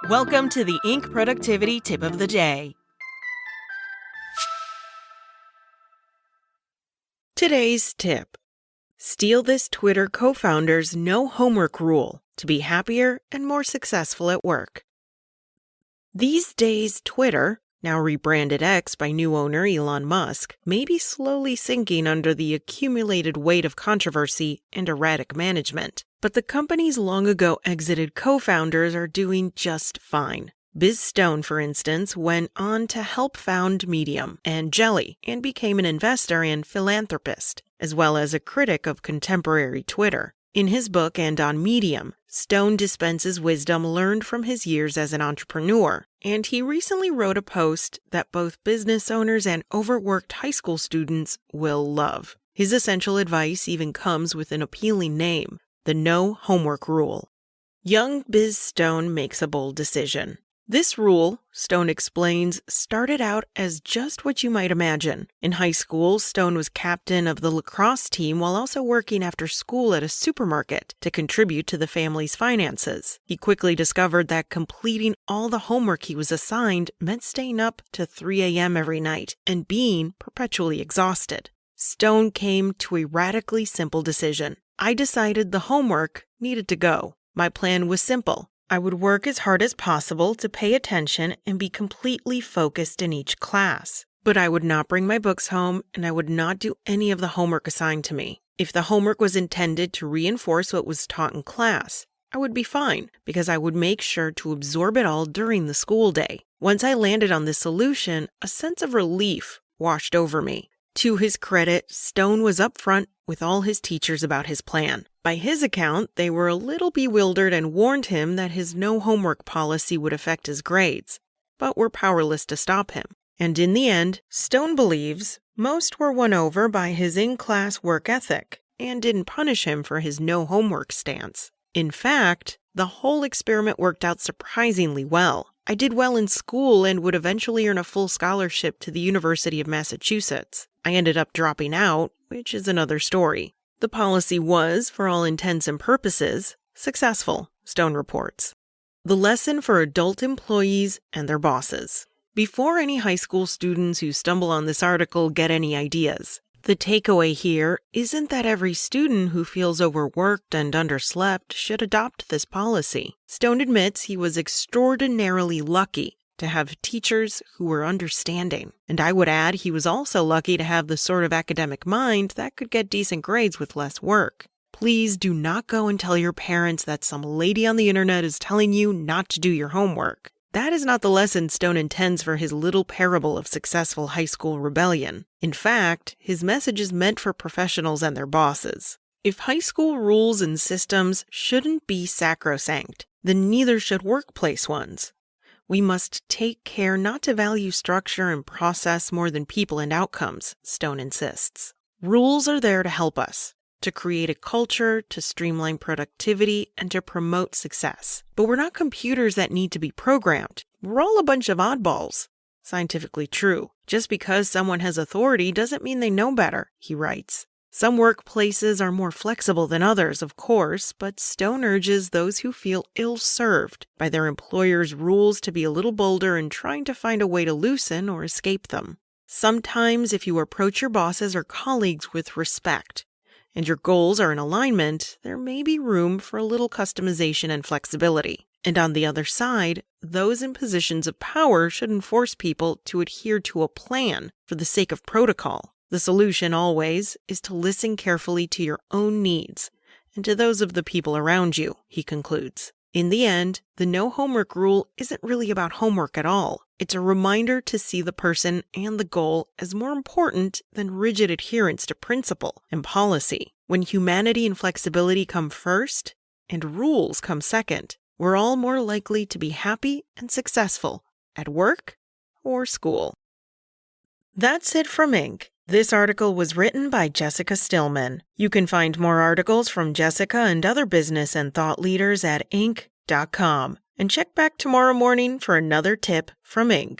Welcome to the Inc. Productivity Tip of the Day. Today's tip: steal this Twitter co-founder's no homework rule to be happier and more successful at work. These days, Twitter, now rebranded X by new owner Elon Musk, may be slowly sinking under the accumulated weight of controversy and erratic management. But the company's long ago exited co-founders are doing just fine. Biz Stone, for instance, went on to help found Medium and Jelly and became an investor and philanthropist, as well as a critic of contemporary Twitter. In his book and on Medium, Stone dispenses wisdom learned from his years as an entrepreneur, and he recently wrote a post that both business owners and overworked high school students will love. His essential advice even comes with an appealing name: the no homework rule. Young Biz Stone makes a bold decision. This rule, Stone explains, started out as just what you might imagine. In high school, Stone was captain of the lacrosse team while also working after school at a supermarket to contribute to the family's finances. He quickly discovered that completing all the homework he was assigned meant staying up to 3 a.m. every night and being perpetually exhausted. Stone came to a radically simple decision. I decided the homework needed to go. My plan was simple. I would work as hard as possible to pay attention and be completely focused in each class. But I would not bring my books home, and I would not do any of the homework assigned to me. If the homework was intended to reinforce what was taught in class, I would be fine, because I would make sure to absorb it all during the school day. Once I landed on this solution, a sense of relief washed over me. To his credit, Stone was upfront with all his teachers about his plan. By his account, they were a little bewildered and warned him that his no homework policy would affect his grades, but were powerless to stop him. And in the end, Stone believes most were won over by his in-class work ethic and didn't punish him for his no homework stance. In fact, the whole experiment worked out surprisingly well. I did well in school and would eventually earn a full scholarship to the University of Massachusetts. I ended up dropping out, which is another story. The policy was, for all intents and purposes, successful, Stone reports. The lesson for adult employees and their bosses. Before any high school students who stumble on this article get any ideas, the takeaway here isn't that every student who feels overworked and underslept should adopt this policy. Stone admits he was extraordinarily lucky to have teachers who were understanding. And I would add he was also lucky to have the sort of academic mind that could get decent grades with less work. Please do not go and tell your parents that some lady on the internet is telling you not to do your homework. That is not the lesson Stone intends for his little parable of successful high school rebellion. In fact, his message is meant for professionals and their bosses. If high school rules and systems shouldn't be sacrosanct, then neither should workplace ones. We must take care not to value structure and process more than people and outcomes, Stone insists. Rules are there to help us, to create a culture, to streamline productivity, and to promote success. But we're not computers that need to be programmed. We're all a bunch of oddballs. Scientifically true. Just because someone has authority doesn't mean they know better, he writes. Some workplaces are more flexible than others, of course, but Stone urges those who feel ill-served by their employer's rules to be a little bolder in trying to find a way to loosen or escape them. Sometimes, if you approach your bosses or colleagues with respect, and your goals are in alignment, there may be room for a little customization and flexibility. And on the other side, those in positions of power shouldn't force people to adhere to a plan for the sake of protocol. The solution always is to listen carefully to your own needs and to those of the people around you, he concludes. In the end, the no homework rule isn't really about homework at all. It's a reminder to see the person and the goal as more important than rigid adherence to principle and policy. When humanity and flexibility come first and rules come second, we're all more likely to be happy and successful at work or school. That's it from Inc. This article was written by Jessica Stillman. You can find more articles from Jessica and other business and thought leaders at Inc.com. And check back tomorrow morning for another tip from Inc.